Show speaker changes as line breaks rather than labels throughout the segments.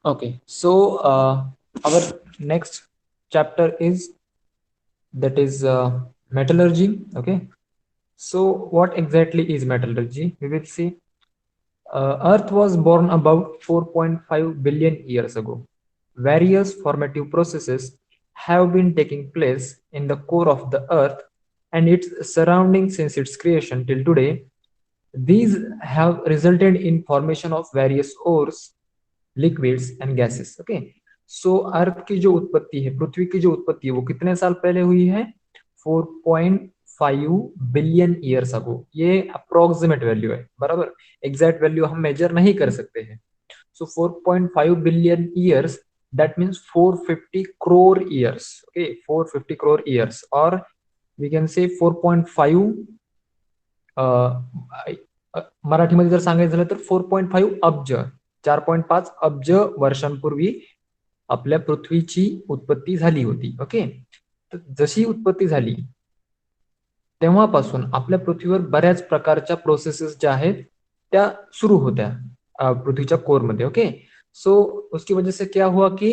Okay, so our next chapter is that is metallurgy. Okay, so what exactly is metallurgy? We will see. Earth was born about 4.5 billion years ago. Various formative processes have been taking place in the core of the Earth and its surroundings since its creation till today. These have resulted in formation of various ores, liquids and gases. Okay, so अर्थ की जो उत्पत्ति है, पृथ्वी की जो उत्पत्ति है, वो कितने साल पहले हुई है? 4.5 बिलियन ईयर्स अगो. ये अप्रोक्सीमेट वैल्यू है, बराबर. एग्जैक्ट वैल्यू हम मेजर नहीं कर सकते हैं. सो 4.5 billion years, that means 450 crore years. Okay, 450 crore years, or we can say 4.5, मराठीमध्ये जर सांगायचं झालं तर 4.5 अब्ज, 4.5 अब्ज वर्षांपूर्वी आपल्या पृथ्वीची उत्पत्ती झाली होती. ओके, तर जशी उत्पत्ती झाली तेव्हापासून आपल्या पृथ्वीवर बऱ्याच प्रकारच्या प्रोसेसेस ज्या आहेत त्या सुरू होत्या पृथ्वीच्या कोरमध्ये. ओके, सो उसकी वजह से क्या हुआ कि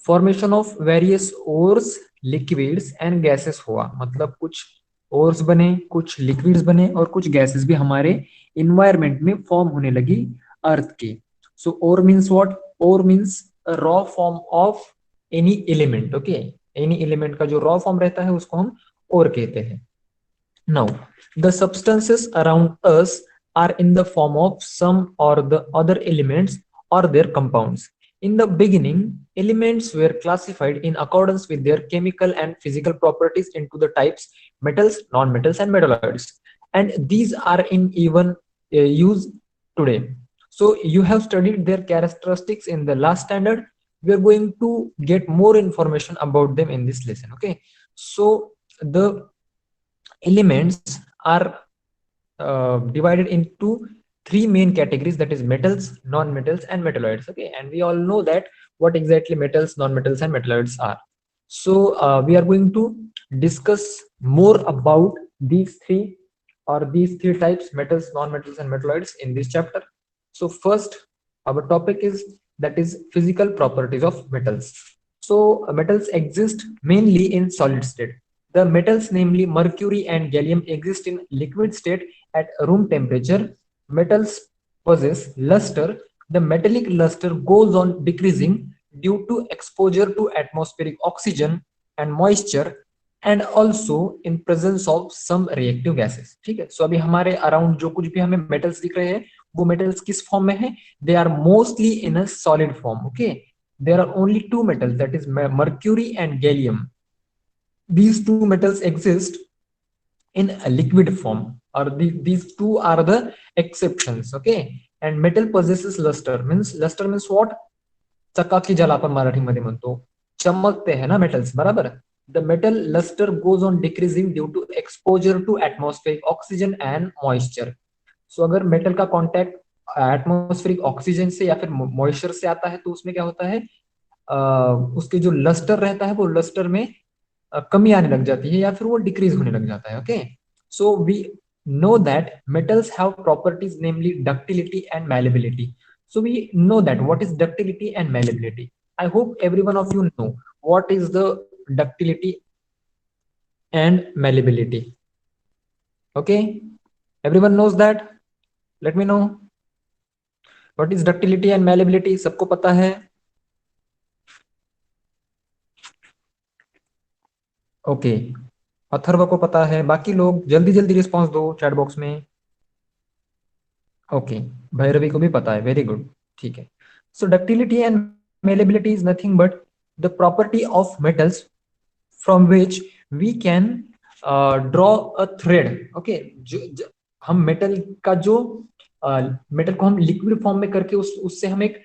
formation of various ores, liquids and gases हुआ. मतलब कुछ ओर्स बने, कुछ लिक्विड्स बने और कुछ गैसेस भी हमारे इन्वायरमेंट में फॉर्म होने लगी अर्थ की. So ore means what? Ore means raw form of any element. Okay, any element का जो रॉ फॉर्म रहता है उसको हम ओर कहते हैं. Now, the substances around us are in the form of some or the other elements or their compounds. In the beginning, elements were classified in accordance with their chemical and physical properties into the types metals, non-metals, and metalloids. And these are in even use today. So you have studied their characteristics in the last standard. We are going to get more information about them in this lesson. Okay, so the elements are divided into three main categories, that is metals, non-metals, and metalloids. Okay, and we all know that what exactly metals, non-metals, and metalloids are. So we are going to discuss more about these three types, metals, non-metals, and metalloids, in this chapter. So first, our topic is, that is physical properties of metals. So metals exist mainly in solid state. The metals, namely mercury and gallium, exist in liquid state at room temperature. Metals possess luster. The metallic luster goes on decreasing due to exposure to atmospheric oxygen and moisture, and also in presence of some reactive gases. ठीक है, सो अभी हमारे around जो कुछ भी हमें metals दिख रहे हैं वो मेटल्स किस फॉर्म में है? They are mostly in a solid form. Okay, there are only two metals, that is mercury and gallium. These two metals exist in a liquid form, or these two are the exceptions. Okay, and metal possesses luster. Means what? चकाकी ज्याला आपण मराठीमध्ये म्हणतो, चमकते हैं ना metals, बराबर. The metal lustre goes on decreasing due to exposure to atmospheric oxygen and moisture. So अगर मेटल का कॉन्टैक्ट एटमॉस्फेरिक ऑक्सीजन से या फिर मॉइस्चर से आता है तो उसमें क्या होता है? उसके जो लस्टर रहता है वो लस्टर में कमी आने लग जाती है या फिर वो डिक्रीज होने लग जाता है. Okay, so we know that metals have properties, namely ductility and malleability. So we know that what is ductility and malleability. I hope every one of you know what is the ductility and malleability. Okay, everyone knows that? Let me know what is ductility and malleability. सबको पता है? Okay, Atharva को पता है, बाकी लोग जल्दी जल्दी रिस्पॉन्स दो चैट बॉक्स में. ओके, भैरवी को भी पता है, वेरी गुड. ठीक है, so ductility and malleability is nothing but the property of metals from which we can draw a thread. Okay, हम मेटल का जो मेटल को हम लिक्विड फॉर्म में करके उससे हम एक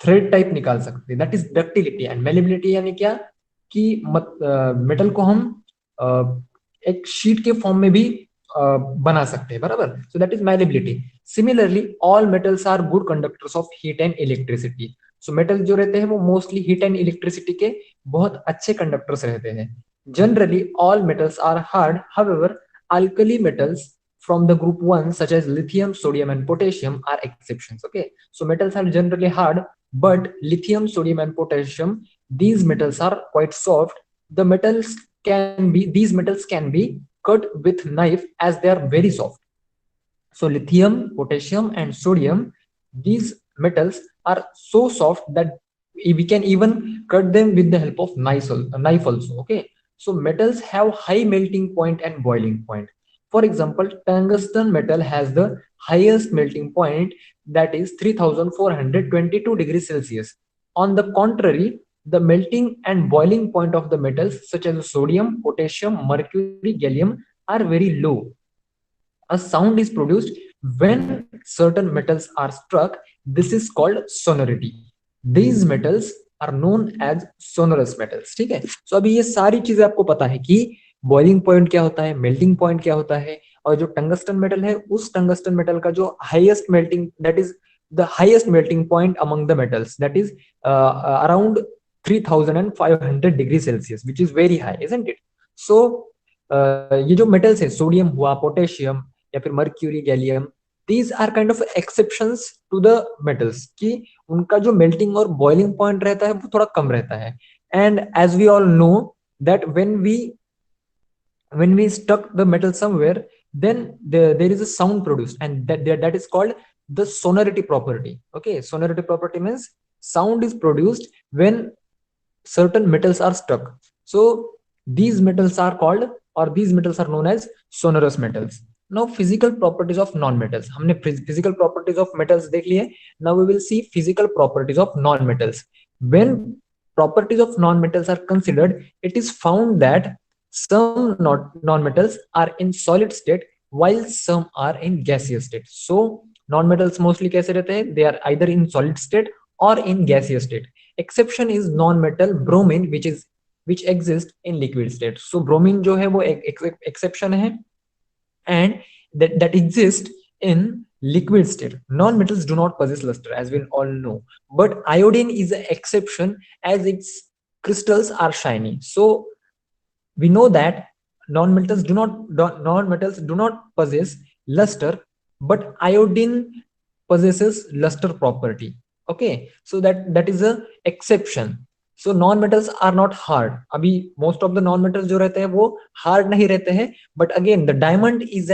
थ्रेड टाइप निकाल सकते हैं. That is ductility. And malleability यानी क्या? कि मेटल को हम एक शीट के फॉर्म में भी बना सकते हैं, बराबर. So that is malleability. Similarly all metals are good conductors of heat and electricity. So metal जो रहते हैं वो मोस्टली हीट एंड इलेक्ट्रिसिटी के बहुत अच्छे कंडक्टर्स रहते हैं. Generally all metals are hard, however alkali metals from the group 1 such as lithium, sodium and potassium are exceptions. Okay, so metals are generally hard, but lithium, sodium and potassium, these metals are quite soft. These metals can be cut with knife as they are very soft. So lithium, potassium and sodium, these metals are so soft that we can even cut them with the help of knife also. Okay, so metals have high melting point and boiling point. For example, tungsten metal has the highest melting point, that is 3422 degrees Celsius. On the contrary, the melting and boiling point of the metals such as sodium, potassium, mercury, gallium are very low. A sound is produced when certain metals are struck. This is called sonority. These metals are known as sonorous metals. ठीक है, सो अभी ये सारी चीजें आपको पता है कि बॉइलिंग पॉइंट क्या होता है, मेल्टिंग पॉइंट क्या होता है, और जो टंगस्टन मेटल है उस टंगस्टन मेटल का जो highest melting, that is the highest melting point among the metals, that is around 3500 degree Celsius, which is very high, isn't it? So ये जो मेटल्स है, सोडियम हुआ, पोटेशियम या फिर mercury, gallium, these are kind of exceptions to the metals, कि उनका जो melting और बॉइलिंग पॉइंट रहता है वो थोड़ा कम रहता है. And as we all know that when we stuck the metal somewhere, then there is a sound produced, and that is called the sonority property. Okay, sonority property means sound is produced when certain metals are stuck. So these metals are called, or these metals are known as sonorous metals. Now physical properties of non metals, हमने physical properties of metals देख लिए. Now we will see physical properties of non metals. When properties of non metals are considered, it is found that some non metals are in solid state while some are in gaseous state. So non metals mostly कैसे रहते हैं? They are either in solid state or in gaseous state. Exception is non-metal bromine, which exists in liquid state. So bromine जो है वो exception है, and that exists in liquid state. Non-metals do not possess luster, as we all know, but iodine is an exception as its crystals are shiny. So we know that non-metals do not possess luster, but iodine possesses luster property. Okay, so that is a exception. So non metals are not hard. अभी most of the non metals जो रहते हैं वो hard नहीं रहते हैं, but again the diamond is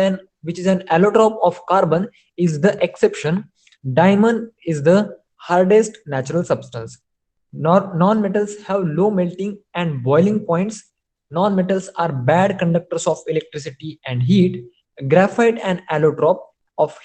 which is an allotrope of carbon is the exception. Diamond is the hardest natural substance. Non metals have low melting and boiling points. Non metals are bad conductors of electricity and heat. Graphite, an allotrope of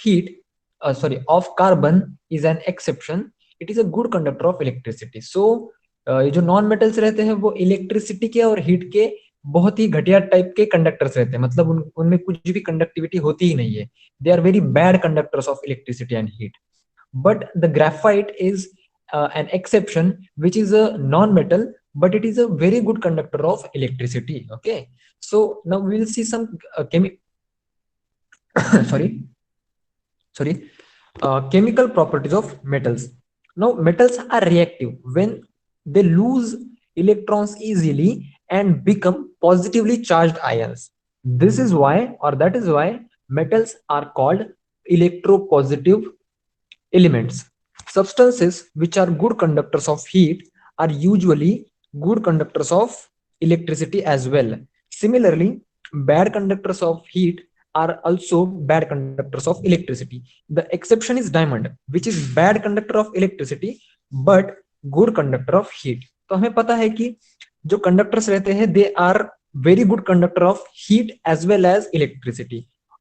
of carbon, is an exception. It is a good conductor of electricity. So ये जो non metals रहते हैं वो electricity के और heat के बहुत ही घटिया टाइप के कंडक्टर्स रहते हैं, मतलब उनमें कुछ भी कंडक्टिविटी होती ही नहीं है. They are very bad conductors of electricity and heat. But the graphite is an exception, which is a non-metal, but it is a very good conductor of electricity. Okay, so now we will see some chemical properties of metals. Now metals are reactive when they lose electrons easily and become positively charged ions. This is why, or that is why, metals are called electropositive elements. Substances which are good conductors of heat are usually good conductors of electricity as well. Similarly, bad conductors of heat are also bad conductors of electricity. The exception is diamond, which is bad conductor of electricity but good conductor of heat. तो हमें पता है कि जो conductors रहते हैं they are very good conductor of heat as well as electricity,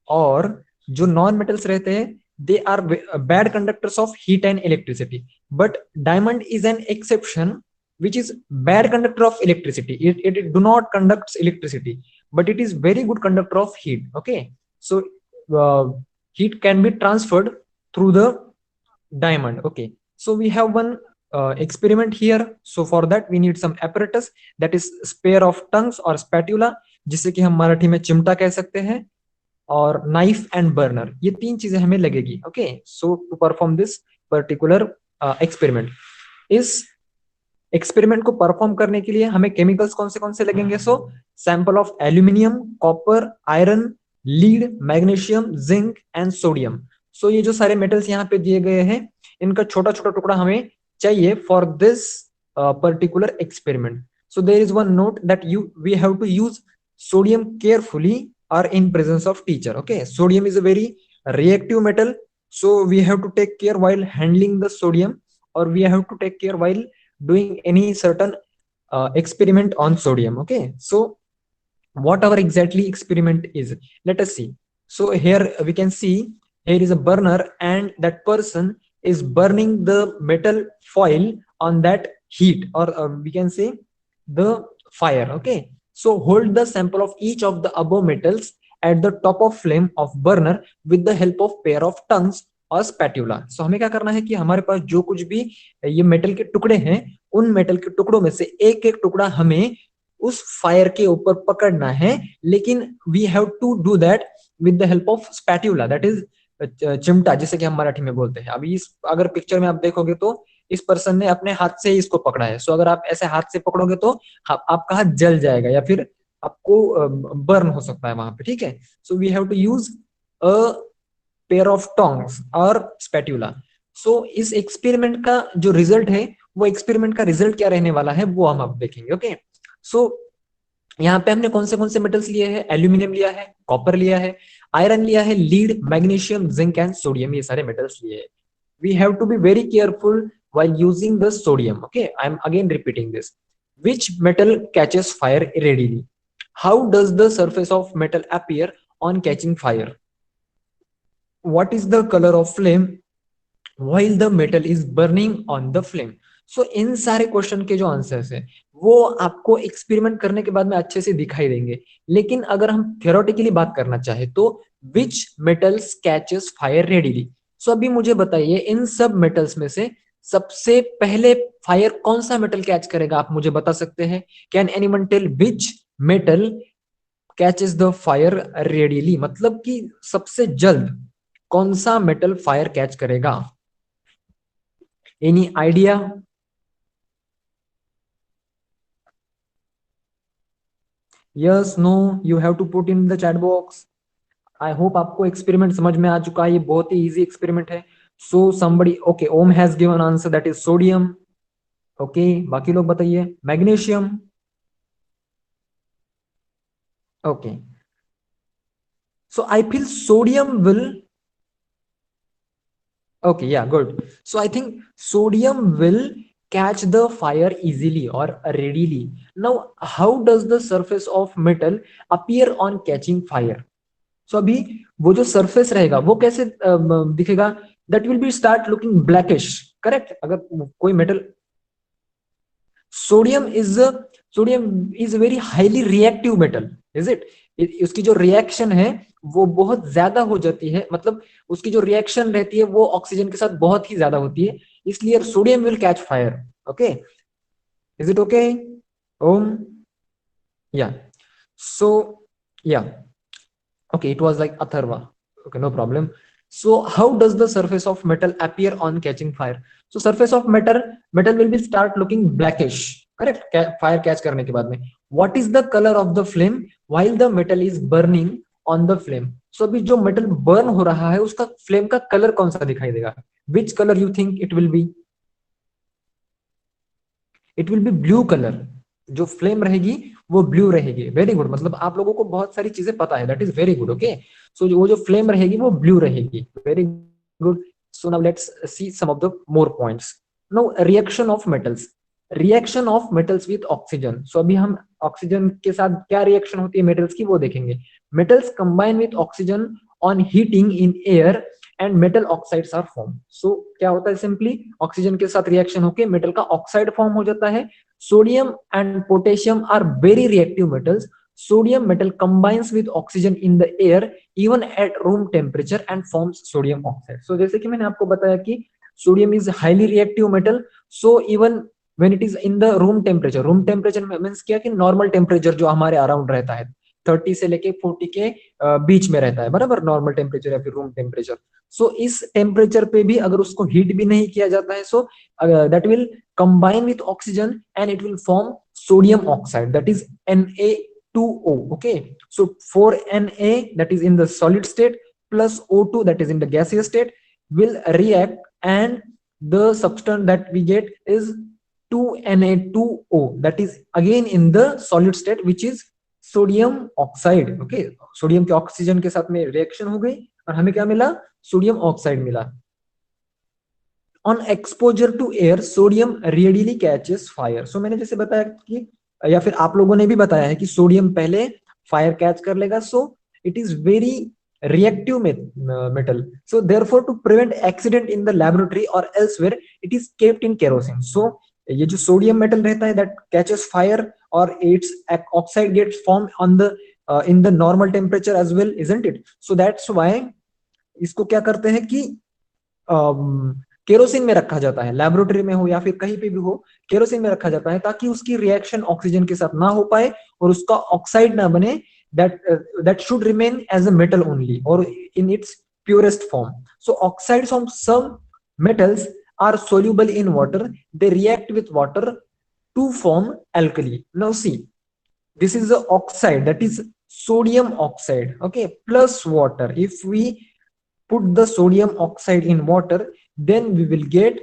और जो नॉन मेटल्स रहते हैं they are bad conductors of heat and electricity. But diamond is an exception, which is bad conductor of electricity. It do not conducts electricity, but it is very good conductor of heat. Okay, so heat can be transferred through the diamond. Okay, so we have one experiment here. So for that we need some apparatus, that is pair of tongues or spatula, जिसे कि हम मराठी में चिमटा कह सकते हैं, और knife and burner, ये तीन चीजें हमें लगेगी. Okay, so to perform this particular experiment, इस एक्सपेरिमेंट को परफॉर्म करने के लिए हमें केमिकल्स कौन से लगेंगे? So sample of aluminium, copper, iron, lead, magnesium, zinc and sodium. So ये जो सारे मेटल्स यहाँ पे दिए गए हैं, इनका छोटा छोटा टुकड़ा हमें चाहिए for this particular experiment. So there is one note that we have to use sodium carefully or in presence of teacher. Okay, sodium is a very reactive metal, so we have to take care while handling the sodium, or we have to take care while doing any certain experiment on sodium. Okay, so what our exactly experiment is, let us see. So here we can see, here is a burner and that person is burning the metal foil on that heat, or we can say the fire. Okay, so hold the sample of each of the above metals at the top of flame of burner with the help of pair of tongues और spatula. सो हमें क्या करना है कि हमारे पास जो कुछ भी ये मेटल के टुकड़े हैं, उन मेटल के टुकड़ों में से एक एक टुकड़ा हमें उस फायर के ऊपर पकड़ना है, लेकिन we have to do that with the help of spatula, that is चिमटा, जिसे कि हम मराठी में बोलते हैं. अभी इस अगर पिक्चर में आप देखोगे तो इस पर्सन ने अपने हाथ से इसको पकड़ा है. सो अगर आप ऐसे हाथ से पकड़ोगे तो आपका हाथ जल जाएगा या फिर आपको बर्न हो सकता है वहां पे. ठीक है, so we have to use a pair of tongs और स्पैट्यूला. सो इस एक्सपेरिमेंट का जो रिजल्ट है, वो एक्सपेरिमेंट का रिजल्ट क्या रहने वाला है वो हम अब देखेंगे. ओके, सो यहाँ पे हमने कौन से मेटल्स लिए हैं? एल्यूमिनियम लिया है, कॉपर लिया है, आयरन लिया है, lead, magnesium, zinc and sodium, ये सारे मेटल्स लिए हैं. We have to be very careful while using the sodium. Okay, I am again repeating this. Which metal catches fire readily? How does the surface of metal appear on catching fire? What is the color of flame while the metal is burning on the flame? So इन सारे question के जो answers है वो आपको experiment करने के बाद में अच्छे से दिखाई देंगे. लेकिन अगर हम थियोरेटिकली बात करना चाहे तो विच मेटल्स कैचेस फायर रेडिली. सो अभी मुझे बताइए, इन सब मेटल्स में से सबसे पहले फायर कौन सा मेटल कैच करेगा? आप मुझे बता सकते हैं? Can anyone tell which metal catches the fire readily, मतलब कि सबसे जल्द कौन सा मेटल फायर कैच करेगा? Any idea? Yes, no, you have to put in the chat box. I hope आपको एक्सपेरिमेंट समझ में आ चुका है. ये बहुत ही इजी एक्सपेरिमेंट है. So somebody, okay, Om has given answer, that is sodium. Okay, बाकी लोग बताइए. Magnesium. Okay, so I feel sodium will, okay, yeah, good. So I think sodium will catch the fire easily or readily. Now how does the surface of metal appear on catching fire? So अभी वो जो surface रहेगा वो कैसे दिखेगा? That will be start looking blackish, correct? अगर कोई metal, sodium is very highly reactive metal, is it? उसकी जो रिएक्शन है वो बहुत ज्यादा हो जाती है, मतलब उसकी जो रिएक्शन रहती है वो ऑक्सीजन के साथ बहुत ही ज्यादा होती है, इसलिए sodium will catch fire. Okay, is it okay Om? Yeah, so या, okay, it was like atharva. Okay, no problem. So how does the surface of metal appear on catching fire? So surface of metal will be start looking blackish, correct? Fire catch करने के बाद में. What is the color of the flame while the metal is burning on the flame? So अभी जो metal burn हो रहा है उसका flame का color कौन सा दिखाई देगा? Which color you think it will be? It will be blue color. जो फ्लेम रहेगी वो ब्लू रहेगी. वेरी गुड, मतलब आप लोगों को बहुत सारी चीजें पता है, that is very good. Okay, so वो जो फ्लेम रहेगी वो ब्लू रहेगी. Very good. So now let's see some of the more points. Now reaction of metals with oxygen. So अभी हम ऑक्सीजन के साथ क्या रिएक्शन होती है मेटल्स की वो देखेंगे. Metals combine with oxygen on heating in air and metal oxides are form. So क्या होता है? सिंपली ऑक्सीजन के साथ रिएक्शन होके मेटल का ऑक्साइड फॉर्म हो जाता है. Sodium and potassium are very reactive metals. Sodium metal combines with oxygen in the air even at room temperature and forms sodium oxide. So जैसे कि मैंने आपको बताया कि sodium is highly reactive metal. So even when it is in the room temperature means क्या कि normal temperature जो हमारे अराउंड रहता है 30 से लेके 40 के बीच में रहता है, बराबर, नॉर्मल टेम्परेचर या फिर रूम टेम्परेचर. सो इस टेम्परेचर पे भी अगर उसको हीट भी नहीं किया जाता है, so that will combine with oxygen and it will form sodium oxide, that is Na2 2O. Okay, so 4Na that is in the solid state plus O2 that is in the gaseous state will react, and the substance that we get is 2Na2O that is again in the solid state, which is sodium oxide. Okay, sodium के oxygen के साथ में reaction हो गई और हमें क्या मिला? सोडियम ऑक्साइड मिला. On exposure to air sodium readily catches fire. So मैंने जैसे बताया कि, या फिर आप लोगों ने भी बताया है कि सोडियम पहले फायर कैच कर लेगा. So it is very reactive metal, so therefore to prevent accident in the laboratory or elsewhere it is kept in kerosene. So ये जो सोडियम मेटल रहता है that catches fire or its oxide gets formed on the in the normal temperature as well, isn't it? So that's why इसको क्या करते हैं कि kerosene में रखा जाता है, लैबोरेटरी में हो या फिर कहीं पे भी हो, केरोसिन में रखा जाता है ताकि उसकी रिएक्शन ऑक्सीजन के साथ ना हो पाए और उसका ऑक्साइड ना बने. that should remain as a metal only or in its purest form. So oxides of some metals are soluble in water. They react with water to form alkali. Now see, this is the oxide, that is sodium oxide, okay, plus water. If we put the sodium oxide in water, then we will get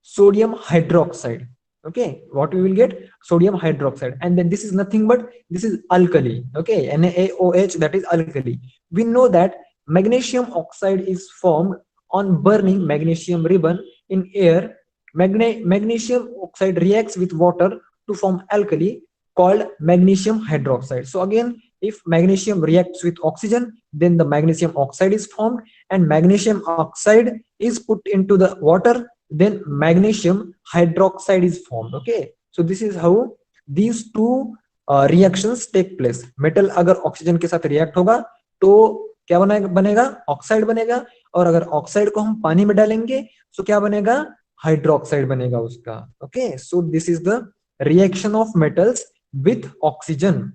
sodium hydroxide. Okay, what we will get? Sodium hydroxide. And then this is nothing but this is alkali. Okay, NaOH, that is alkali. We know that magnesium oxide is formed on burning magnesium ribbon in air. Magnesium oxide reacts with water to form alkali called magnesium hydroxide. So again, if magnesium reacts with oxygen, then the magnesium oxide is formed, and magnesium oxide is put into the water, then magnesium hydroxide is formed. Okay, so this is how these two reactions take place. metal अगर oxygen के साथ react होगा तो क्या बनेगा? Oxide बनेगा. और अगर ऑक्साइड को हम पानी में डालेंगे तो क्या बनेगा? हाइड्रोक्साइड बनेगा उसका. Okay, so this is the reaction of metals with oxygen.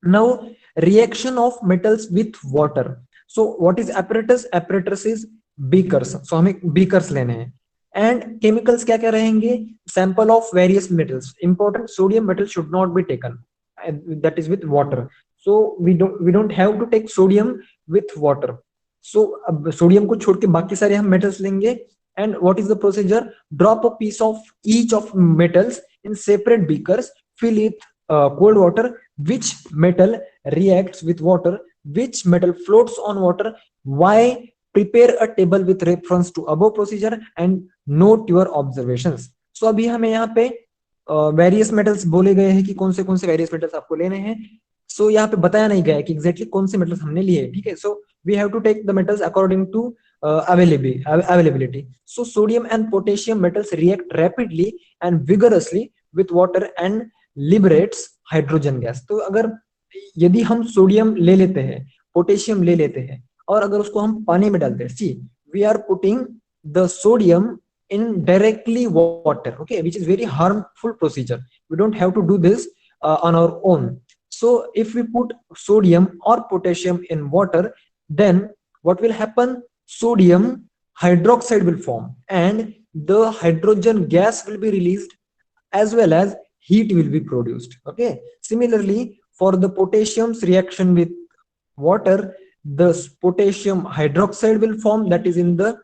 Now reaction of metals with water. So what is apparatus? Apparatus is beakers. So हमें beakers लेने हैं. And chemicals क्या क्या रहेंगे? Sample of various metals. Important, sodium metal should not be taken. That is with water. So we don't have to take sodium with water. So अब sodium को छोड़ के बाकी सारे हम metals लेंगे. And what is the procedure? Drop a piece of each of metals in separate beakers. Fill it cold water. Which metal reacts with water? Which metal floats on water? Why? Prepare a table with reference to above procedure and note your observations. So अभी हमें यहाँ पे various metals बोले गए हैं कि कौन से वेरियस मेटल्स आपको लेने हैं. सो यहाँ पे बताया नहीं गया है कि एग्जैक्टली कौन से मेटल्स हमने लिए. ठीक है, so we have to take the metals according to availability. So sodium and potassium metals react rapidly and vigorously with water and liberates hydrogen gas. तो अगर यदि हम सोडियम ले लेते हैं, पोटेशियम ले लेते हैं और अगर उसको हम पानी में डालते हैं, see we are putting the sodium in directly water, okay, which is very harmful procedure. We don't have to do this on our own. So if we put sodium or potassium in water, then what will happen? Sodium hydroxide will form and the hydrogen gas will be released as well as heat will be produced. Okay, similarly for the potassium's reaction with water, the potassium hydroxide will form, that is in the,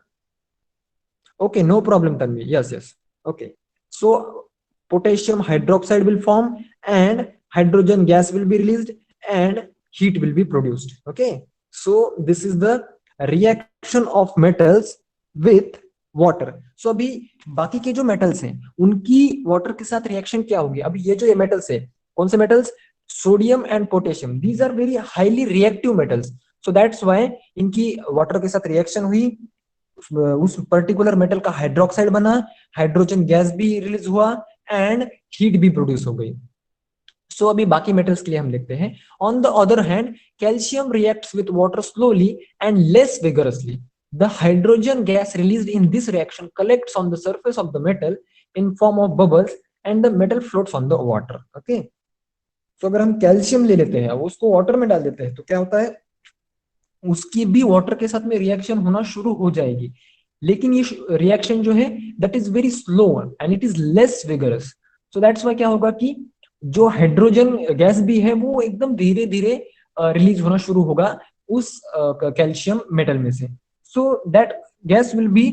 okay, no problem Tanvi, yes, okay, so potassium hydroxide will form and hydrogen gas will be released and heat will be produced. Okay, so this is the reaction of metals with water. So अभी बाकी के जो metals हैं उनकी water के साथ reaction क्या होगी? अभी ये जो ये मेटल्स है, कौन से metals? Sodium and potassium. These are very highly reactive metals. So that's why इनकी वाटर के साथ रिएक्शन हुई, उस पर्टिकुलर मेटल का हाइड्रोक्साइड बना, हाइड्रोजन गैस भी रिलीज हुआ एंड हीट भी प्रोड्यूस हो गई. सो अभी बाकी मेटल्स के लिए हम लिखते हैं. On the other hand calcium reacts with water slowly and less vigorously. The hydrogen gas released in this reaction collects on the surface of the metal in form of bubbles and the metal floats on the water. Okay, so अगर हम calcium ले लेते हैं, उसको water में डाल देते हैं, तो क्या होता है? उसकी भी वाटर के साथ में रिएक्शन होना शुरू हो जाएगी, लेकिन ये रिएक्शन जो है that is very slow and it is less vigorous. So that's why क्या होगा कि जो हाइड्रोजन गैस भी है वो एकदम धीरे धीरे रिलीज होना शुरू होगा उस कैल्शियम मेटल में से. So that gas will B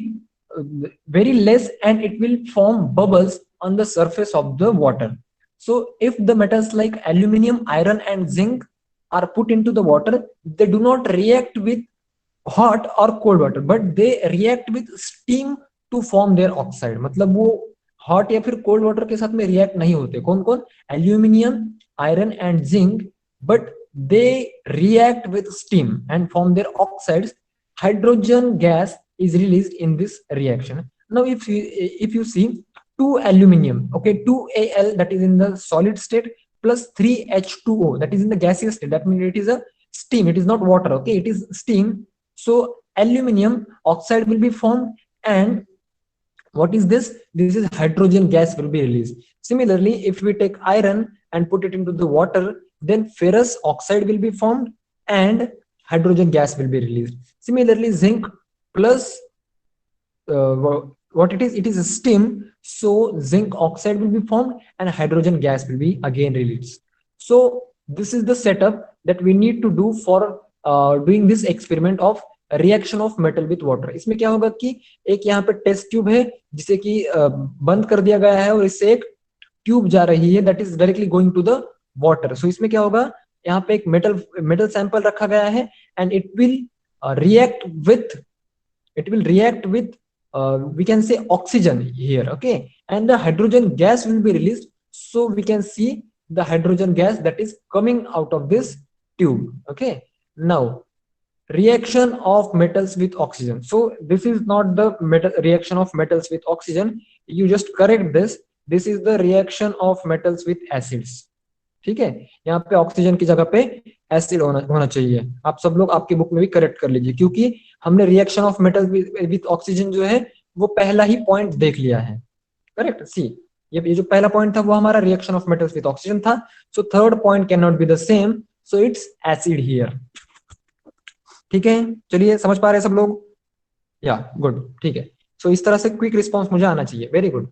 very less and it will form bubbles on the surface of the water. So if the metals like aluminum, iron and zinc are put into the water, they do not react with hot or cold water but they react with steam to form their oxide. मतलब वो hot या फिर cold water के साथ में react नहीं होते. कौन कौन? Aluminium, iron and zinc. But they react with steam and form their oxides. Hydrogen gas is released in this reaction. Now if you see 2 aluminum, okay, 2Al, that is in the solid state, plus 3H2O, that is in the gaseous state, that means it is a steam, it is not water, okay, it is steam. So aluminum oxide will be formed, and what is this? This is hydrogen gas will be released. Similarly, if we take iron and put it into the water, then ferrous oxide will be formed and hydrogen gas will be released. Similarly, zinc plus what it is? It is a steam, so zinc oxide will be formed and hydrogen gas will be again released. So this is the setup that we need to do for doing this experiment of reaction of metal with water. इसमें क्या होगा कि एक यहाँ पे test tube है जिसे कि बंद कर दिया गया है और इससे एक ट्यूब जा रही है that is directly going to the water. So इसमें क्या होगा, यहाँ पे एक मेटल सैंपल रखा गया है and it will react with we can say oxygen here, okay, and the hydrogen gas will be released. So we can see the hydrogen gas that is coming out of this tube, okay. Now reaction of metals with oxygen. So this is not the reaction of metals with oxygen, you just correct this is the reaction of metals with acids. ठीक है, यहाँ पे oxygen की जगह पे acid होना चाहिए. आप सब लोग आपकी बुक में भी करेक्ट कर लीजिए क्योंकि हमने reaction of metal with oxygen जो है वो पहला ही पॉइंट देख लिया है. करेक्ट. सी ये जो पहला पॉइंट था वो हमारा reaction of metals with oxygen था. So third point can not be the same, so it's acid here. ठीक है, चलिए समझ पा रहे हैं सब लोग? या गुड, ठीक है. सो इस तरह से क्विक रिस्पॉन्स मुझे आना चाहिए. Very good.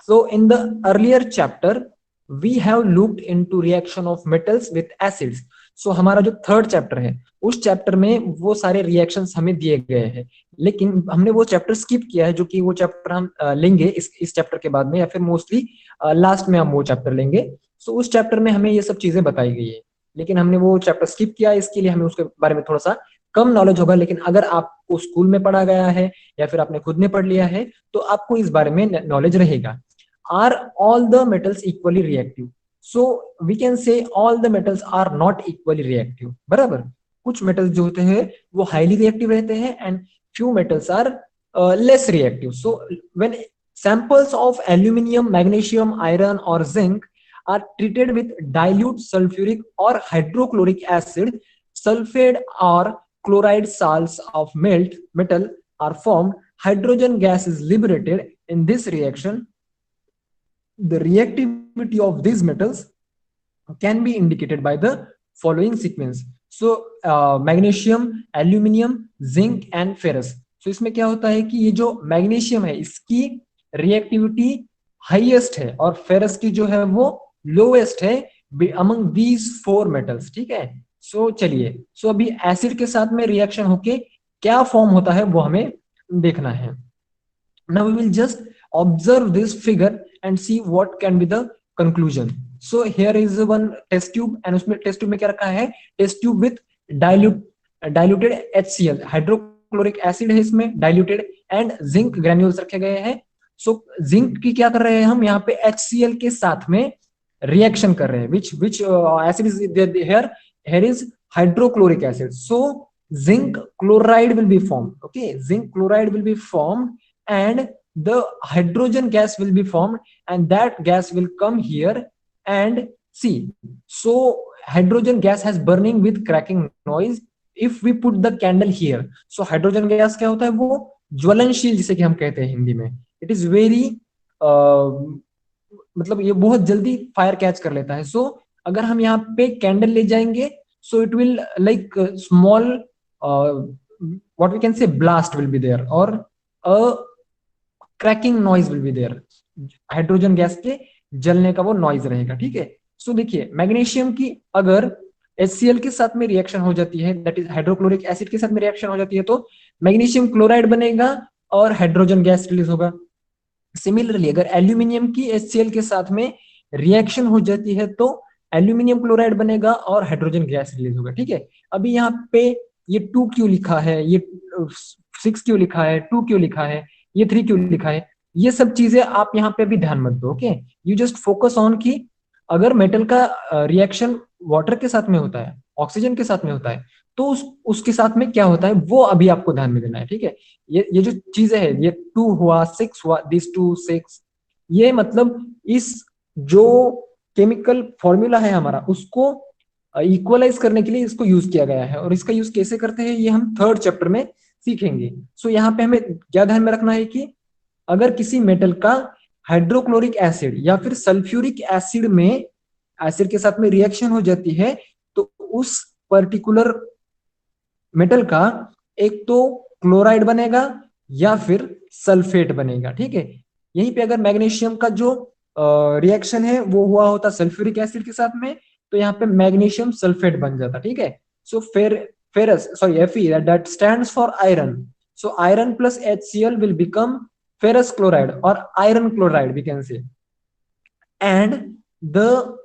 So in the earlier chapter we have looked into reaction of metals with acids. So हमारा जो थर्ड चैप्टर है उस चैप्टर में वो सारे रिएक्शंस हमें दिए गए हैं, लेकिन हमने वो चैप्टर स्किप किया है जो कि वो चैप्टर हम लेंगे इस चैप्टर के बाद में या फिर मोस्टली लास्ट में हम वो चैप्टर लेंगे. सो उस चैप्टर में हमें ये सब चीजें बताई गई है लेकिन हमने वो चैप्टर स्किप किया, इसके लिए हमें उसके बारे में थोड़ा सा कम नॉलेज होगा. लेकिन अगर आपको स्कूल में पढ़ा गया है या फिर आपने खुद ने पढ़ लिया है तो आपको इस बारे में नॉलेज रहेगा. Are all the metals equally reactive? So we can say all the metals are not equally reactive. बराबर, कुछ मेटल्स जो होते हैं वो हाईली रिएक्टिव रहते हैं and few metals are less reactive. So when samples of aluminum, magnesium, iron or zinc are treated with dilute sulfuric or hydrochloric acid, sulfate or chloride salts of metal are formed. Hydrogen gas is liberated. In this reaction, the reactivity of these metals can be indicated by the following sequence. So magnesium, aluminum, zinc and ferrous. So इसमें क्या होता है कि ये जो magnesium है इसकी reactivity highest है और फेरस की जो है वो लोएस्ट है अमंग दीज फोर मेटल्स. ठीक है. सो चलिए, सो अभी एसिड के साथ में रिएक्शन होके क्या फॉर्म होता है वो हमें देखना है. Now we will just observe this figure and see what can be the conclusion. So here is one test tube and उसमें टेस्ट ट्यूब में क्या रखा है? Test tube with diluted HCl, hydrochloric acid है इसमें डाइल्यूटेड, एंड जिंक ग्रेन्यूल्स रखे गए हैं. सो जिंक की क्या कर रहे हैं हम यहाँ पे HCl के साथ में रिएक्शन कर रहे हैं. which acid is here? Here is hydrochloric acid. So zinc chloride will be formed. Okay, zinc chloride will be formed and the hydrogen gas will be formed and that gas will come here and see. So hydrogen gas has burning with cracking noise. If we put the candle here, so hydrogen gas क्या होता है? वो ज्वलनशील जिसे कि हम कहते हैं हिंदी में. इट इज वेरी मतलब ये बहुत जल्दी फायर कैच कर लेता है. सो अगर हम यहाँ पे कैंडल ले जाएंगे so it will like small what we can say blast will be there और a cracking noise will be there. Hydrogen gas के जलने का वो नॉइज रहेगा. ठीक है. सो देखिए मैग्नीशियम की अगर HCl के साथ में रिएक्शन हो जाती है, दैट इज हाइड्रोक्लोरिक एसिड के साथ में रिएक्शन हो जाती है, तो मैग्नीशियम क्लोराइड बनेगा और हाइड्रोजन गैस रिलीज होगा। सिमिलरली अगर एल्यूमिनियम की HCl के साथ में रिएक्शन हो जाती है तो एल्यूमिनियम क्लोराइड बनेगा और हाइड्रोजन गैस रिलीज होगा। ठीक है, अभी यहाँ पे ये 2 क्यों लिखा है, ये 6 क्यों लिखा है, 2 क्यों लिखा है, ये 3 क्यों लिखा है, ये सब चीजें आप यहाँ पे भी ध्यान मत दो। Okay, you just focus on कि अगर मेटल का रिएक्शन वाटर के साथ में होता है, ऑक्सीजन के साथ में होता है, तो उसके साथ में क्या होता है वो अभी आपको ध्यान में देना है। ठीक है, ये जो चीजें है, ये 2 हुआ, 6 हुआ, दिस 2 6, ये मतलब इस जो केमिकल फॉर्मूला है हमारा उसको इक्वलाइज करने के लिए इसको यूज किया गया है। और इसका यूज कैसे करते हैं ये हम थर्ड चैप्टर में सीखेंगे। सो यहाँ पे हमें क्या ध्यान में रखना है कि अगर किसी मेटल का हाइड्रोक्लोरिक एसिड या फिर सल्फ्यूरिक एसिड में एसिड के साथ में रिएक्शन हो जाती है तो उस पर्टिकुलर मेटल का एक तो क्लोराइड बनेगा या फिर सल्फेट बनेगा। ठीक है, यहीं पे अगर मैग्नीशियम का जो रिएक्शन है वो हुआ होता सल्फ्यूरिक एसिड के साथ में, तो यहाँ पे मैग्नीशियम सल्फेट बन जाता। ठीक है, so ferrous sorry Fe that stands for iron, so iron plus HCl will become ferrous chloride or iron chloride we can say, and the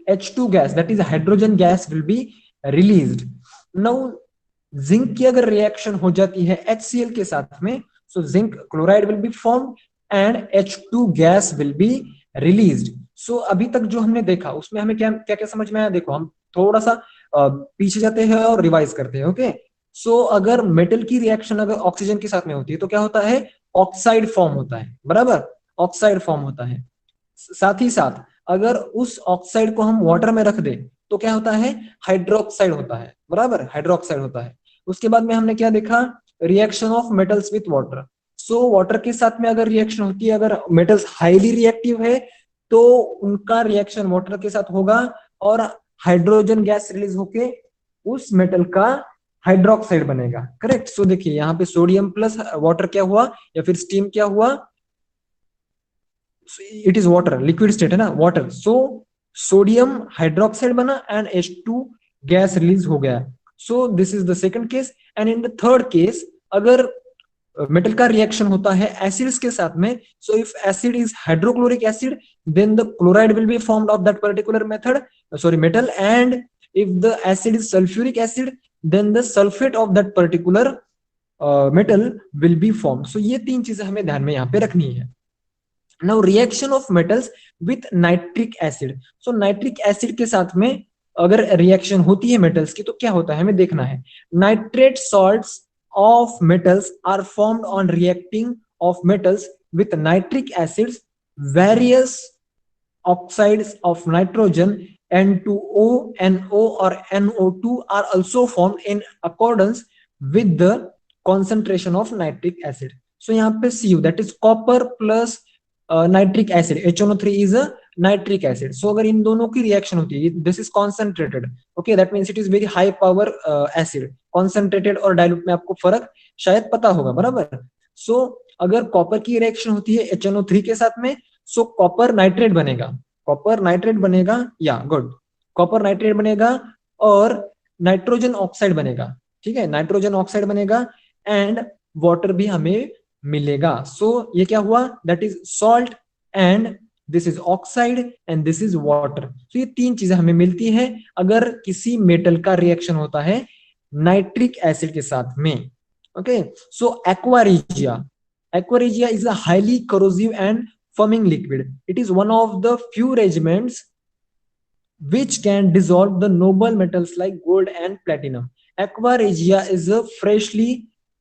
H2 gas, that is hydrogen gas, will be released. Now zinc की अगर reaction हो जाती है HCl के साथ में, so zinc chloride will be formed and H2 gas will be released. So अभी तक जो हमने देखा उसमें हमें क्या क्या क्या समझ में आया, देखो हम थोड़ा सा पीछे जाते हैं और रिवाइज करते हैं। ओके, सो अगर मेटल की रिएक्शन अगर ऑक्सीजन के साथ में होती है तो क्या होता है, ऑक्साइड फॉर्म होता है, बराबर, ऑक्साइड फॉर्म होता है। साथ ही साथ अगर उस ऑक्साइड को हम वाटर में रख दें तो क्या होता है, हाइड्रोक्साइड होता है, बराबर, हाइड्रोक्साइड होता है। उसके बाद में हमने क्या देखा, reaction of metals with water. So water के साथ में अगर रिएक्शन होती है, अगर मेटल्स हाईली रिएक्टिव है तो उनका रिएक्शन वाटर के साथ होगा और हाइड्रोजन गैस रिलीज होके उस मेटल का हाइड्रोक्साइड बनेगा। करेक्ट, सो देखिए यहाँ पे सोडियम प्लस वाटर क्या हुआ या फिर स्टीम क्या हुआ, it is water, liquid state है ना, वाटर। सो सोडियम हाइड्रोक्साइड बना एंड H2 गैस रिलीज हो गया। So this is the second case. And in the third case अगर मेटल का रिएक्शन होता है एसिड्स के साथ में, so if acid is hydrochloric acid then the chloride will be formed of that particular method sorry metal, and if the acid is sulfuric acid then the sulfate of that particular metal will be formed। so ये तीन चीजें हमें ध्यान में यहाँ पे रखनी है। now reaction of metals with nitric acid, so nitric acid के साथ में अगर रिएक्शन होती है मेटल्स की तो क्या होता है हमें देखना है। Nitrate salts of metals are formed on reacting of metals with nitric acids, various oxides of nitrogen N2O, NO or NO2 are also formed in accordance with the concentration of nitric acid। so यहाँ पे Cu that is copper plus nitric acid, HNO3 is a nitric acid। so अगर इन दोनों की reaction होती है, this is concentrated, okay, that means it is very high power acid, concentrated और dilute में आपको फर्क शायद पता होगा, बराबर। so अगर कॉपर की रिएक्शन होती है HNO3 के साथ में, so कॉपर नाइट्रेट बनेगा, कॉपर नाइट्रेट बनेगा, या गुड, कॉपर नाइट्रेट बनेगा और नाइट्रोजन ऑक्साइड बनेगा। ठीक है, नाइट्रोजन ऑक्साइड बनेगा एंड वाटर भी हमें मिलेगा। सो ये क्या हुआ, that is salt and this is oxide and this is water. तो ये तीन चीजें हमें मिलती है अगर किसी मेटल का रिएक्शन होता है नाइट्रिक एसिड के साथ में। Okay, so aqua regia is a highly corrosive and foaming liquid. It is one of the few regiments which can dissolve the noble metals like gold and platinum. Aqua regia is a freshly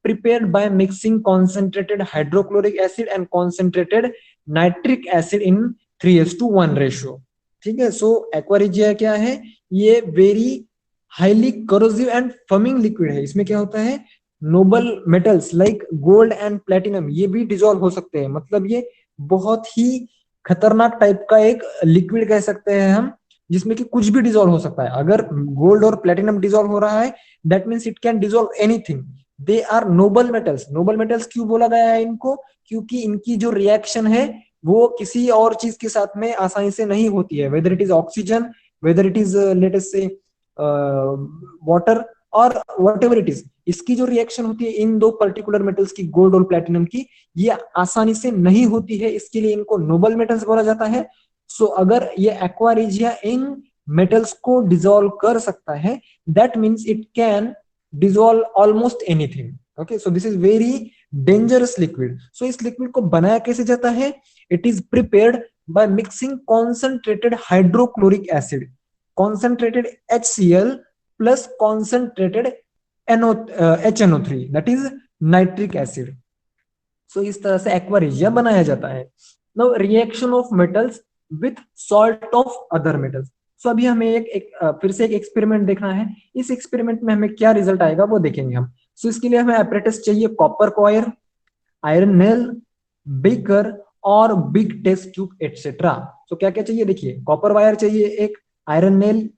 prepared by mixing concentrated hydrochloric acid and concentrated nitric acid in 3:1 ratio। ठीक है, सो aqua regia क्या है, ये very highly corrosive and foaming liquid है। इसमें क्या होता है, noble metals like gold and platinum ये भी डिजोल्व हो सकते हैं, मतलब ये बहुत ही खतरनाक टाइप का एक लिक्विड कह सकते हैं हम, जिसमें कि कुछ भी डिजोल्व हो सकता है। अगर गोल्ड और प्लेटिनम डिजोल्व हो रहा है that means it can dissolve anything. They are noble metals. Noble metals क्यों बोला गया है इनको, क्योंकि इनकी जो रिएक्शन है वो किसी और चीज के साथ में आसानी से नहीं होती है, whether it is oxygen, whether it is late us से वाटर और वट एवर इट इज। इसकी जो रिएक्शन होती है इन दो पर्टिकुलर मेटल्स की, गोल्ड और प्लेटिनम की, ये आसानी से नहीं होती है, इसके लिए इनको नोबल मेटल्स बोला जाता है। सो अगर ये एक्वा रेजिया इन मेटल्स को डिसॉल्व कर सकता है, that means it can dissolve almost anything. Okay, so this is very dangerous liquid. So इस लिक्विड को बनाया कैसे जाता है? It is prepared by mixing concentrated hydrochloric acid, concentrated HCl plus concentrated HNO3, that is nitric acid. So इस तरह से aqua बनाया जाता है। Now reaction of metals with salt of other metals. सो अभी हमें फिर से एक एक्सपेरिमेंट देखना है। इस एक्सपेरिमेंट में हमें क्या रिजल्ट आएगा वो देखेंगे हम। सो इसके लिए हमें एपरेटस चाहिए, copper coir, iron nail, beaker और बिग टेस्ट ट्यूब एटसेट्रा। तो क्या क्या चाहिए देखिए, कॉपर वायर चाहिए एक, आयरन नेल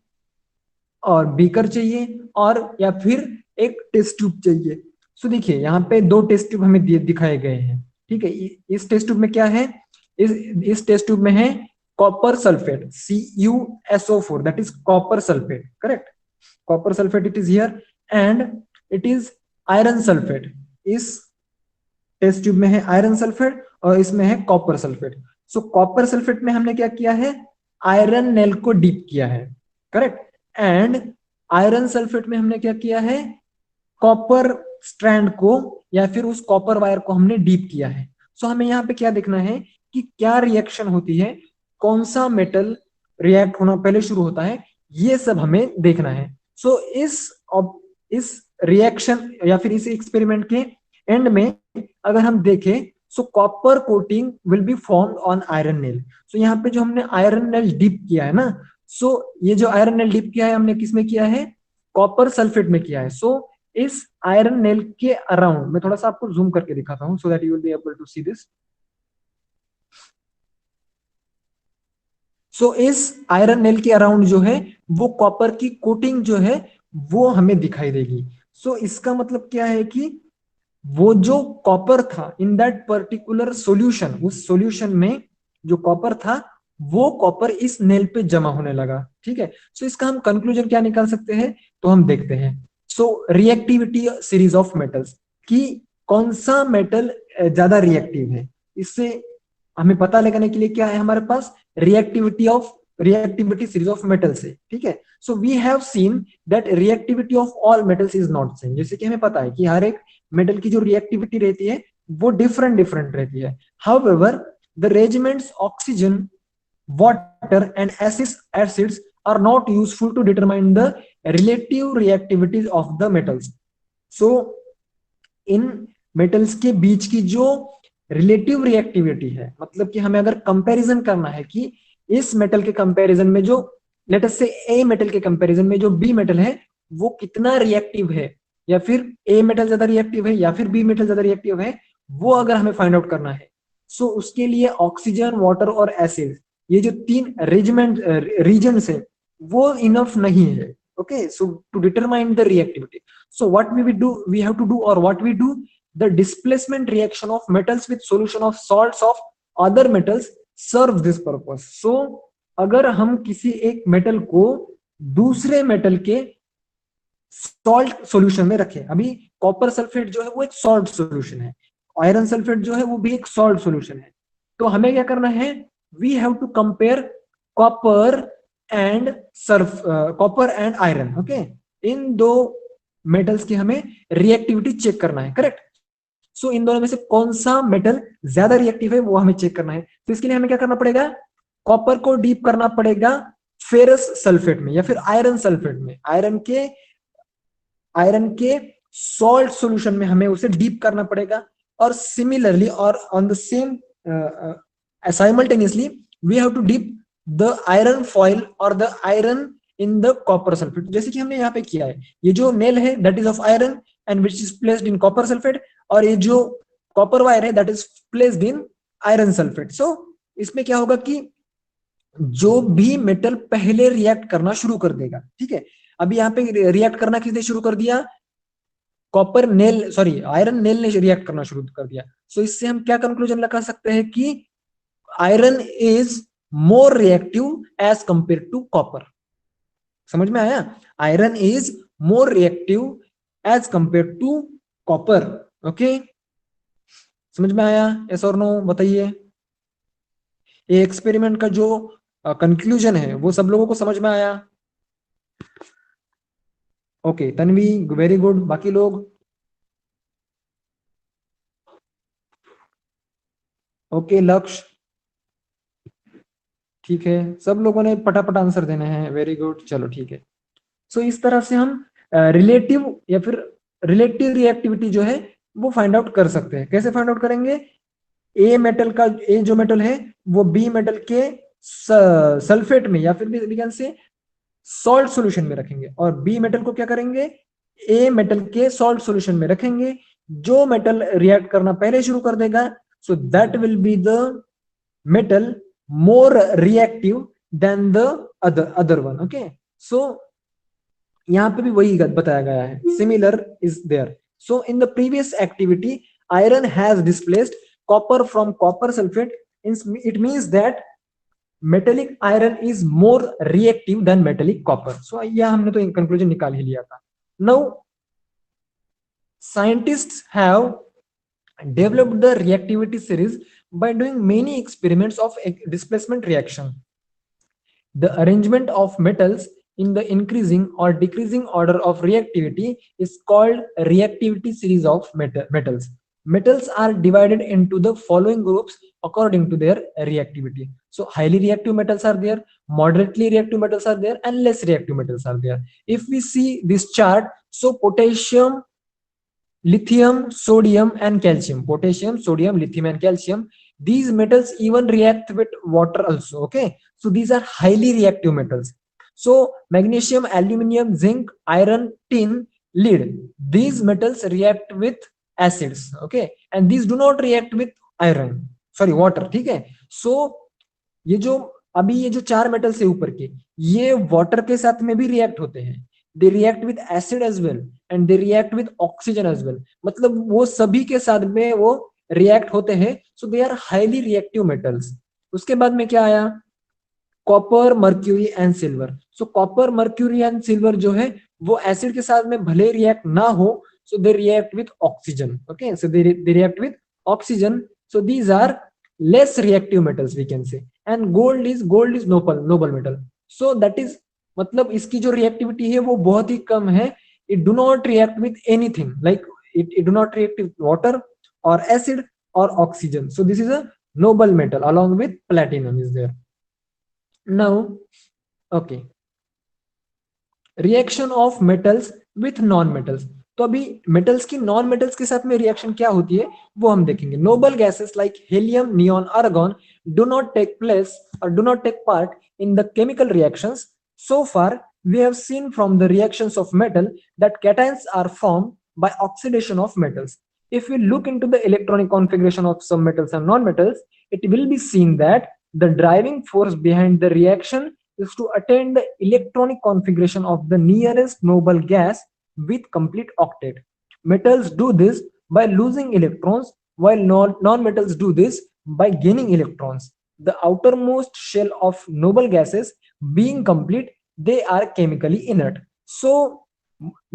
और बीकर चाहिए, और या फिर एक टेस्ट ट्यूब चाहिए। सो देखिए यहाँ पे दो टेस्ट ट्यूब हमें दिखाए गए हैं। ठीक है, इस टेस्ट ट्यूब में क्या है? इस टेस्ट ट्यूब में है copper sulphate, CuSO4, that is copper sulphate, correct. Copper sulphate it is here, and it is iron sulphate. इस टेस्ट ट्यूब में है आयरन सल्फेट और इसमें है कॉपर सल्फेट। सो कॉपर सल्फेट में हमने क्या किया है? आयरन नेल को डीप किया है, करेक्ट। एंड आयरन सल्फेट में हमने क्या किया है? कॉपर स्ट्रैंड को या फिर उस कॉपर वायर को हमने डीप किया है। सो हमें यहाँ पे क्या देखना है कि क्या रिएक्शन होती है, कौन सा मेटल रिएक्ट होना पहले शुरू होता है, ये सब हमें देखना है। सो इस रिएक्शन या फिर इस एक्सपेरिमेंट के एंड में अगर हम देखें, so copper coating will be formed on iron nail. So यहाँ पे जो हमने आयरन नेल डीप किया है ना, सो ये जो आयरन नेल डीप किया है हमने किस में किया है? कॉपर सल्फेट में किया है। सो इस आयरन नेल के अराउंड, मैं थोड़ा सा आपको जूम करके दिखाता हूं so that you will be able to see this. So इस आयरन नेल के अराउंड जो है वो कॉपर की कोटिंग जो है वो हमें दिखाई देगी। सो इसका मतलब क्या है कि वो जो कॉपर था इन दैट पर्टिकुलर सॉल्यूशन, उस सॉल्यूशन में जो कॉपर था वो कॉपर इस नेल पे जमा होने लगा। ठीक है, सो इसका हम कंक्लूजन क्या निकाल सकते हैं, तो हम देखते हैं। सो रिएक्टिविटी सीरीज ऑफ मेटल्स, कि कौन सा मेटल ज्यादा रिएक्टिव है, इससे हमें पता लगाने के लिए क्या है हमारे पास? रिएक्टिविटी सीरीज ऑफ मेटल्स है। ठीक है, so we have seen that reactivity of all metals is not same. जैसे कि हमें पता है कि हर एक मेटल की जो रिएक्टिविटी रहती है वो डिफरेंट डिफरेंट रहती है। However the regiments oxygen, water and acids are not useful to determine the relative reactivities of the metals. So इन मेटल्स के बीच की जो रिलेटिव रिएक्टिविटी है, मतलब कि हमें अगर कंपैरिजन करना है कि इस मेटल के कंपैरिजन में जो, लेट अस से ए मेटल के कंपैरिजन में जो बी मेटल है वो कितना रिएक्टिव है, या फिर ए मेटल ज्यादा रिएक्टिव है या फिर बी मेटल ज्यादा रिएक्टिव है, वो अगर हमें फाइंड आउट करना है, सो उसके लिए ऑक्सीजन, वाटर और एसिड, ये जो तीन रेजिमेंट रीजन्स है वो इनफ नहीं है। Okay, so to determine the reactivity, so what we have to do, or what we do, the displacement reaction of metals with solution of salts of other metals serve this purpose। so अगर हम किसी एक metal को दूसरे metal के salt solution में रखें, अभी कॉपर सल्फेट जो है वो एक सॉल्ट सॉल्यूशन है, आयरन सल्फेट जो है वो भी एक सॉल्ट सॉल्यूशन है, तो हमें क्या करना है? We have to compare copper and copper and iron. Okay, इन दो मेटल्स की हमें रिएक्टिविटी चेक करना है, करेक्ट। सो इन दोनों में से कौन सा मेटल ज्यादा रिएक्टिव है वो हमें चेक करना है। तो इसके लिए हमें क्या करना पड़ेगा? कॉपर को डीप करना पड़ेगा फेरस सल्फेट में या फिर आयरन सल्फेट में, आयरन के सॉल्ट सॉल्यूशन में हमें उसे डीप करना पड़ेगा। और सिमिलरली और on the same simultaneously we have to dip the iron foil और the iron in the copper sulphate, जैसे कि हमने यहाँ पे किया है। ये जो नेल है that is of iron and which is placed in copper sulphate, और ये जो कॉपर वायर है that is placed in iron sulphate. So इसमें क्या होगा कि जो भी मेटल पहले रिएक्ट करना शुरू कर देगा, ठीक है, अभी यहाँ पे रिएक्ट करना किसने शुरू कर दिया? Copper nail, sorry iron nail ने रिएक्ट करना शुरू कर दिया। सो इससे हम क्या कंक्लूजन लगा सकते हैं कि iron is more reactive as compared to copper. समझ में आया? Iron is more reactive as compared to copper. Okay, समझ में आया? यस और नो बताइए। ये एक्सपेरिमेंट का जो कंक्लूजन है वो सब लोगों को समझ में आया? Okay Tanvi, very good. बाकी लोग? ओके लक्ष्य, ठीक है, सब लोगों ने पटापट आंसर देने हैं, वेरी गुड, चलो ठीक है। सो इस तरह से हम रिलेटिव या फिर रिलेटिव रिएक्टिविटी जो है वो फाइंड आउट कर सकते हैं। कैसे फाइंड आउट करेंगे? ए मेटल का, ए जो मेटल है वो बी मेटल के सल्फेट में या फिर we can say salt solution में रखेंगे, और बी मेटल को क्या करेंगे? ए मेटल के सॉल्ट सॉल्यूशन में रखेंगे। जो मेटल रिएक्ट करना पहले शुरू कर देगा, so that will be the metal more reactive than the other one. Okay, so यहाँ पे भी वही बताया गया है, similar is there. So in the previous activity iron has displaced copper from copper sulfate. It means that metallic iron is more reactive than metallic copper. So यह हमने तो conclusion निकाल ही लिया था. Now scientists have developed the reactivity series by doing many experiments of displacement reaction. The arrangement of metals in the increasing or decreasing order of reactivity is called reactivity series of metals. Metals are divided into the following groups according to their reactivity. So highly reactive metals are there, moderately reactive metals are there, and less reactive metals are there. If we see this chart, so potassium, lithium, sodium, and calcium. Potassium, sodium, lithium, and calcium. These metals even react with water also. Okay, so these are highly reactive metals. So magnesium, aluminium, zinc, iron, tin, lead. These metals react with acids. Okay, and these do not react with iron. Sorry, water. ठीक है. So ये जो अभी ये जो चार metals है ऊपर के, ये वाटर के साथ में भी रिएक्ट होते हैं. They react with acid as well and they react with oxygen as well. मतलब वो सभी के साथ में वो रिएक्ट होते हैं. So they are highly reactive metals. उसके बाद में क्या आया? Copper, mercury and silver. So copper, mercury and silver जो है वो एसिड के साथ में भले रिएक्ट ना हो, so they react with oxygen. Okay, so they react with oxygen. So these are less reactive metals we can say. And gold is noble metal. So that is, मतलब इसकी जो रिएक्टिविटी है वो बहुत ही कम है. It do not react with anything, like it do not react with water or acid or oxygen. So this is a noble metal along with platinum is there. Now okay, reaction of metals with non metals. तो अभी metals की non metals के साथ में reaction क्या होती है वो हम देखेंगे. Noble gases like helium, neon, argon do not take place और do not take part in the chemical reactions. So far we have seen from the reactions of metal that cations are formed by oxidation of metals. If we look into the electronic configuration of some metals and non-metals, it will be seen that the driving force behind the reaction is to attain the electronic configuration of the nearest noble gas with complete octet. Metals do this by losing electrons, while non-metals do this by gaining electrons. The outermost shell of noble gases being complete, they are chemically inert. So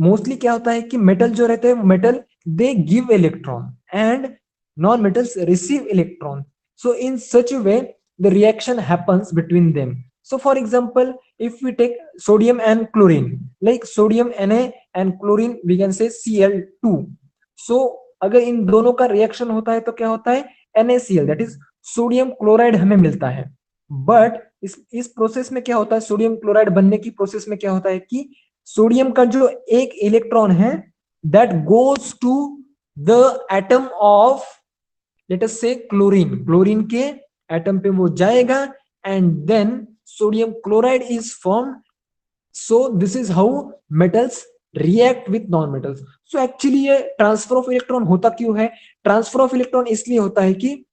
mostly क्या होता है कि metal जो रहते हैं metal they give electron and non-metals receive electron. So in such a way the reaction happens between them. So for example, if we take sodium and chlorine, like sodium Na and chlorine we can say Cl2. So अगर इन दोनों का reaction होता है तो क्या होता है? NaCl, that is sodium chloride हमें मिलता है. बट इस प्रोसेस में क्या होता है? सोडियम क्लोराइड बनने की प्रोसेस में क्या होता है कि सोडियम का जो एक इलेक्ट्रॉन है that goes to the atom of let us say chlorine. Chlorine के एटम पे वो जाएगा and then sodium chloride is formed. So this is how metals react with non-metals. So actually ये ट्रांसफर ऑफ इलेक्ट्रॉन होता क्यों है? Transfer of electron इसलिए होता है कि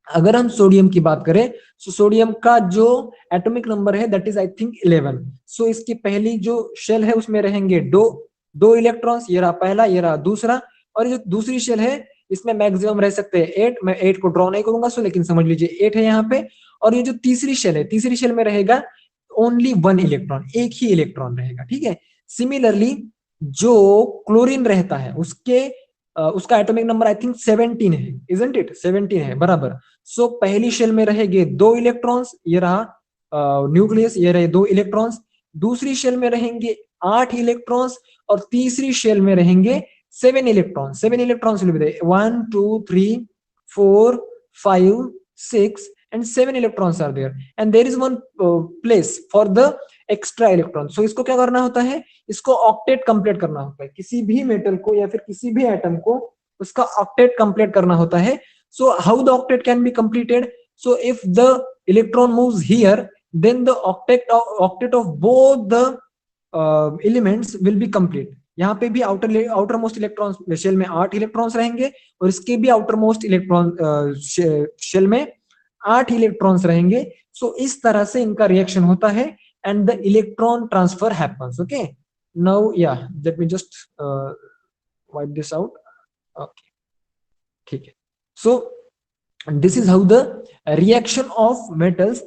अगर हम सोडियम की बात करें तो सोडियम का जो एटॉमिक नंबर है दैट इज आई थिंक 11. सो इसकी पहली जो शेल है उसमें रहेंगे दो इलेक्ट्रॉन्स. ये रहा पहला, ये रहा दूसरा, और जो दूसरी शेल है इसमें मैक्सिमम रह सकते हैं 8, मैं 8 को ड्रॉ नहीं करूंगा सो, लेकिन समझ लीजिए 8 है यहाँ पे। और ये जो तीसरी शेल है, तीसरी शेल में रहेगा ओनली 1 इलेक्ट्रॉन, एक ही इलेक्ट्रॉन रहेगा, ठीक है। सिमिलरली जो क्लोरीन रहता है उसका एटॉमिक नंबर आई थिंक 17 है, इजंट इट, 17 है बराबर। सो पहली शेल में रहेंगे 2 इलेक्ट्रॉन्स, ये रहा न्यूक्लियस, ये रहे 2 इलेक्ट्रॉन्स। दूसरी शेल में रहेंगे 8 इलेक्ट्रॉन्स, और तीसरी शेल में रहेंगे 7 electrons. 7 electrons will be there, 1 2 3 4 5 6 and 7 electrons are there, and there is one place for the extra electron. So इसको क्या करना होता है, इसको ऑक्टेट कंप्लीट करना होता है, किसी भी मेटल को या फिर किसी भी एटम को उसका ऑक्टेट कंप्लीट करना होता है। So how the octet can be completed? So if the electron moves here, then the octet of both the elements will be complete. यहाँ पे भी आउटर मोस्ट इलेक्ट्रॉन शेल में 8 इलेक्ट्रॉन्स रहेंगे, और इसके भी आउटर मोस्ट इलेक्ट्रॉन शेल में 8 electrons रहेंगे। सो इस तरह से इनका रिएक्शन होता है, and the electron transfer happens. Okay, now yeah let me just wipe this out. Okay, ठीक है। सो this is how the reaction of metals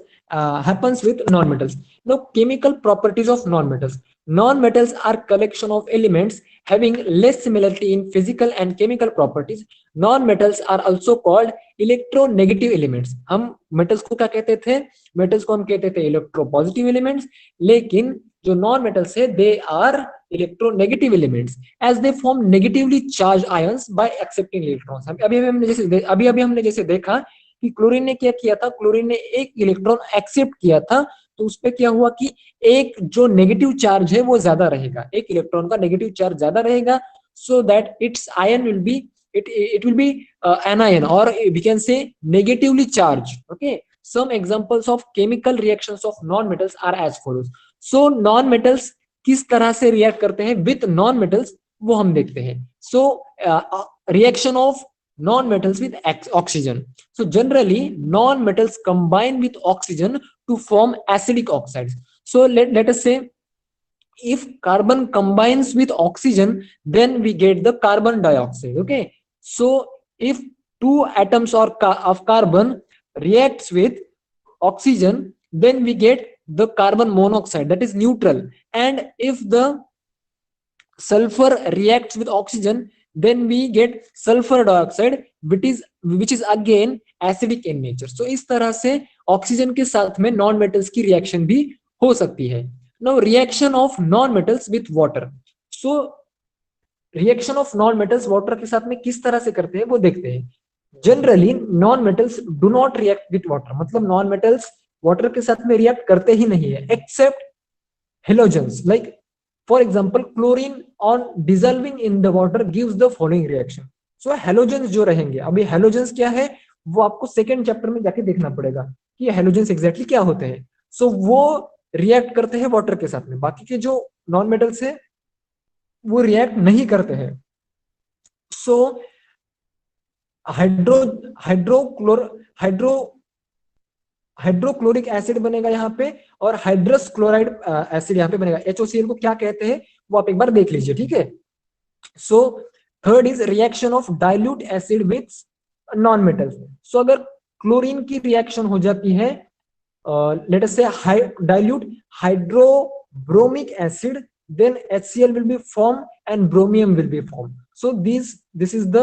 happens with non-metals. Now, chemical properties of non-metals. Non-metals are collection of elements having less similarity in physical and chemical properties. Non-metals are also called electronegative elements. हम metals को क्या कहते थे? metals को हम कहते थे electropositive elements, लेकिन जो non-metals है they are electronegative elements as they form negatively charged ions by accepting electrons. अभी हमने जैसे देखा कि क्लोरीन ने क्या किया था, क्लोरीन ने एक इलेक्ट्रॉन एक्सेप्ट किया था, तो उस पे क्या हुआ कि एक जो नेगेटिव चार्ज है वो ज्यादा रहेगा, एक इलेक्ट्रॉन का नेगेटिव चार्ज ज्यादा रहेगा, so that it's ion will be it will be anion, or we can say negatively charged. Okay, some examples of chemical reactions of non-metals are as follows. So non-metals किस तरह से react करते हैं with non metals, वो हम देखते हैं। So reaction of non metals with oxygen. So generally non metals combine with oxygen to form acidic oxides. So let us say if carbon combines with oxygen, then we get the carbon dioxide. Okay, so if two atoms of carbon reacts with oxygen, then we get the carbon monoxide, that is neutral. And if the sulfur reacts with oxygen, then we get sulfur dioxide, which is again acidic in nature. So इस तरह से oxygen के साथ में non metals की reaction भी हो सकती है. Now reaction of non-metals with water. So reaction of non-metals water के साथ में किस तरह से करते हैं वो देखते हैं. Generally non-metals do not react with water. मतलब non-metals water के साथ में react करते ही नहीं है, except halogens. Like for example, chlorine on dissolving in the water gives the following reaction. So halogens जो रहेंगे, अभी halogens क्या है वो आपको सेकेंड चैप्टर में जाके देखना पड़ेगा कि halogens exactly क्या होते हैं. So वो रिएक्ट करते हैं वाटर के साथ में, बाकी के जो नॉन मेटल्स है वो रिएक्ट नहीं करते हैं. सो हाइड्रोक्लोरिक एसिड बनेगा यहाँ पे, और हाइड्रस क्लोराइड एसिड यहाँ पे बनेगा. HOCl को क्या कहते हैं वो आप एक बार देख लीजिए, ठीक है. So third is reaction of dilute acid with non metals. So अगर क्लोरीन की रिएक्शन हो जाती है, let us say dilute hydrobromic acid, then HCl will be formed and bromium will be formed. So this is the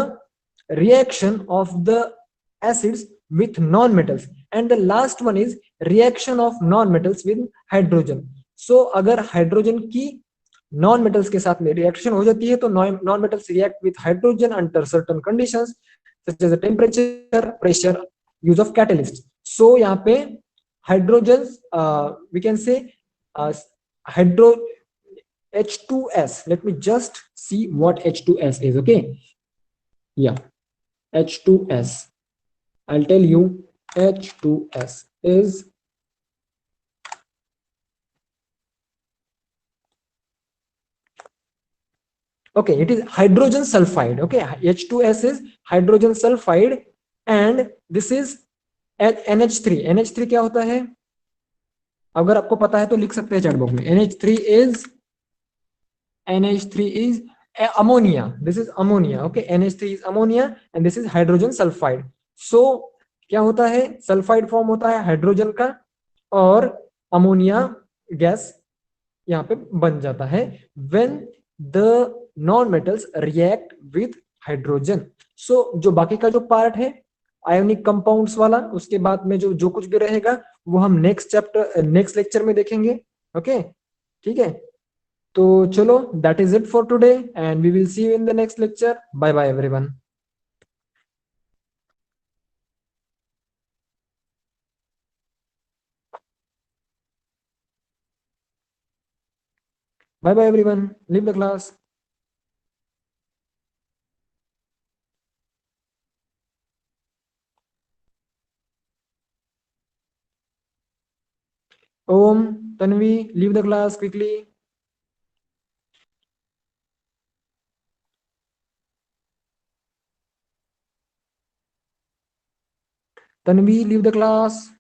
reaction of the acids with non-metals. And the last one is reaction of non-metals with hydrogen. So अगर hydrogen की non-metals के साथ में reaction हो जाती है तो non-metals react with hydrogen under certain conditions such as the temperature, pressure, use of catalyst. So यहाँ पे hydrogens, we can say hydro H2S. Let me just see what H2S is. Okay, yeah, H2S, I'll tell you. H2S is okay, it is hydrogen sulfide. Okay, H2S is hydrogen sulfide, and this is NH3. NH3 क्या होता है, अगर आपको पता है तो लिख सकते हैं चैट बॉक्स में. NH3 is ammonia. This is ammonia. Okay, NH3 is ammonia and this is hydrogen sulfide. So क्या होता है, सल्फाइड फॉर्म होता है हाइड्रोजन का और अमोनिया गैस यहाँ पे बन जाता है when the non metals react with hydrogen. So जो बाकी का जो पार्ट है आयोनिक कंपाउंड्स वाला, उसके बाद में जो जो कुछ भी रहेगा वो हम नेक्स्ट चैप्टर नेक्स्ट लेक्चर में देखेंगे. ओके, ठीक है. तो चलो, that is it for today and we will see you in the next lecture. Bye bye everyone. Bye bye everyone, leave the class. Om, Tanvi, leave the class quickly. Tanvi, leave the class.